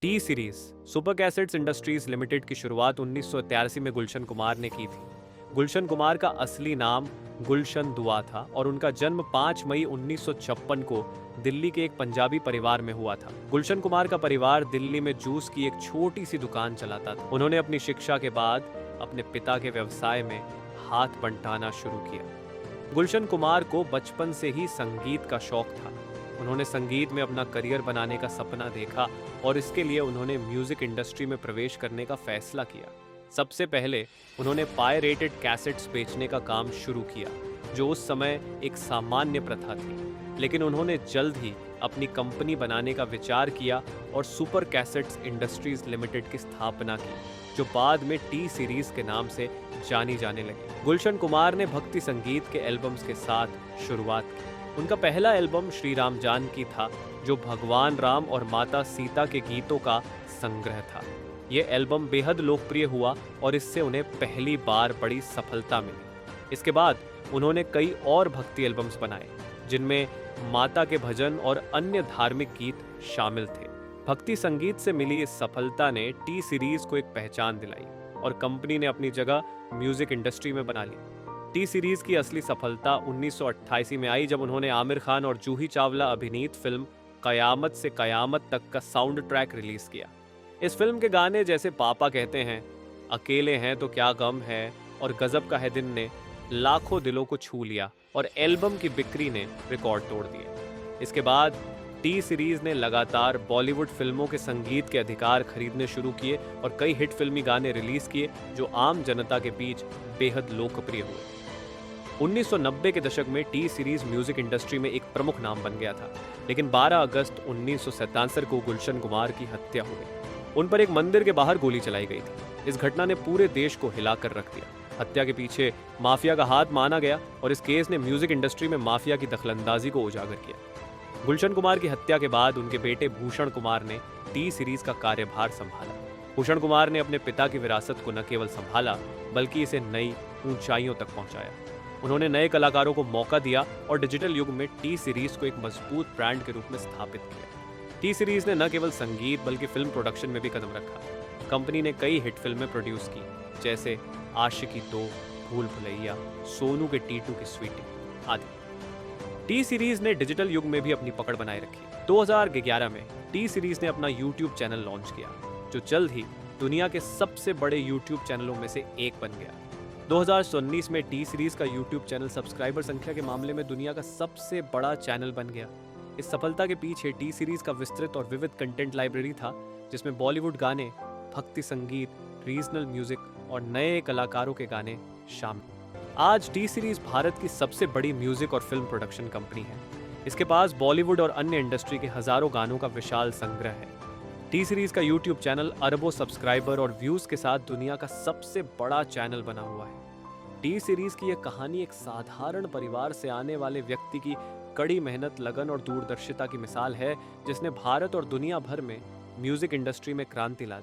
T series super cassettes industries limited की शुरुआत 1983 में गुलशन कुमार ने की थी। गुलशन कुमार का असली नाम गुलशन दुआ था और उनका जन्म 5 मई 1956 को दिल्ली के एक पंजाबी परिवार में हुआ था। गुलशन कुमार का परिवार दिल्ली में जूस की एक छोटी सी दुकान चलाता था। उन्होंने अपनी शिक्षा के बाद अपने पिता के व्यवसाय में हाथ बंटाना शुरू किया। गुलशन कुमार को बचपन से ही संगीत का शौक था। उन्होंने संगीत में अपना करियर बनाने का सपना देखा और इसके लिए उन्होंने म्यूजिक इंडस्ट्री में प्रवेश करने का फैसला किया। सबसे पहले उन्होंने पायरेटेड कैसेट्स बेचने का काम शुरू किया, जो उस समय एक सामान्य प्रथा थी। लेकिन उन्होंने जल्द ही अपनी कंपनी बनाने का विचार किया और सुपर कैसेट्स इंडस्ट्रीज लिमिटेड की स्थापना की, जो बाद में टी सीरीज के नाम से जानी जाने लगी। गुलशन कुमार ने भक्ति संगीत के एल्बम्स के साथ शुरुआत की। उनका पहला एल्बम श्री राम जानकी था, जो भगवान राम और माता सीता के गीतों का संग्रह था। ये एल्बम बेहद लोकप्रिय हुआ और इससे उन्हें पहली बार बड़ी सफलता मिली। इसके बाद उन्होंने कई और भक्ति एल्बम्स बनाए, जिनमें माता के भजन और अन्य धार्मिक गीत शामिल थे। भक्ति संगीत से मिली इस सफलता ने टी सीरीज को एक पहचान दिलाई और कंपनी ने अपनी जगह म्यूजिक इंडस्ट्री में बना ली। टी सीरीज की असली सफलता 1988 में आई, जब उन्होंने आमिर खान और जूही चावला अभिनीत फिल्म कयामत से कयामत तक का साउंड ट्रैक रिलीज किया। इस फिल्म के गाने जैसे पापा कहते हैं, अकेले हैं तो क्या गम है और गजब का है दिन ने लाखों दिलों को छू लिया और एल्बम की बिक्री ने रिकॉर्ड तोड़ दिए। इसके बाद टी सीरीज ने लगातार बॉलीवुड फिल्मों के संगीत के अधिकार खरीदने शुरू किए और कई हिट फिल्मी गाने रिलीज किए, जो आम जनता के बीच बेहद लोकप्रिय हुए। 1990 के दशक में टी सीरीज म्यूजिक इंडस्ट्री में एक प्रमुख नाम बन गया था, लेकिन 12 अगस्त 1977 को गुलशन कुमार की हत्या हो गई। उन पर एक मंदिर के बाहर गोली चलाई गई थी। इस घटना ने पूरे देश को हिलाकर रख दिया। हत्या के पीछे माफिया का हाथ माना गया और इस केस ने म्यूजिक इंडस्ट्री में माफिया की दखलंदाजी को उजागर किया। गुलशन कुमार की हत्या के बाद उनके बेटे भूषण कुमार ने टी सीरीज का कार्यभार संभाला। भूषण कुमार ने अपने पिता की विरासत को न केवल संभाला, बल्कि इसे नई ऊंचाइयों तक पहुंचाया। उन्होंने नए कलाकारों को मौका दिया और डिजिटल युग में टी सीरीज को एक मजबूत ब्रांड के रूप में स्थापित किया। टी सीरीज ने न केवल संगीत बल्कि फिल्म प्रोडक्शन में भी कदम रखा। कंपनी ने कई हिट फिल्में प्रोड्यूस की, जैसे आशिकी 2, भूल भुलैया, सोनू के टीटू की स्वीटी आदि। टी सीरीज ने डिजिटल युग में भी अपनी पकड़ बनाए रखी। 2011 में टी सीरीज ने अपना यूट्यूब चैनल लॉन्च किया, जो जल्द ही दुनिया के सबसे बड़े यूट्यूब चैनलों में से एक बन गया। 2019 में टी सीरीज का यूट्यूब चैनल सब्सक्राइबर संख्या के मामले में दुनिया का सबसे बड़ा चैनल बन गया। इस सफलता के पीछे टी सीरीज का विस्तृत और विविध कंटेंट लाइब्रेरी था, जिसमें बॉलीवुड गाने, भक्ति संगीत, रीजनल म्यूजिक और नए कलाकारों के गाने शामिल। आज टी सीरीज भारत की सबसे बड़ी म्यूजिक और फिल्म प्रोडक्शन कंपनी है। इसके पास बॉलीवुड और अन्य इंडस्ट्री के हजारों गानों का विशाल संग्रह है। टी सीरीज का यूट्यूब चैनल अरबों सब्सक्राइबर और व्यूज के साथ दुनिया का सबसे बड़ा चैनल बना हुआ है। टी सीरीज की यह कहानी एक साधारण परिवार से आने वाले व्यक्ति की कड़ी मेहनत, लगन और दूरदर्शिता की मिसाल है, जिसने भारत और दुनिया भर में म्यूजिक इंडस्ट्री में क्रांति ला दी।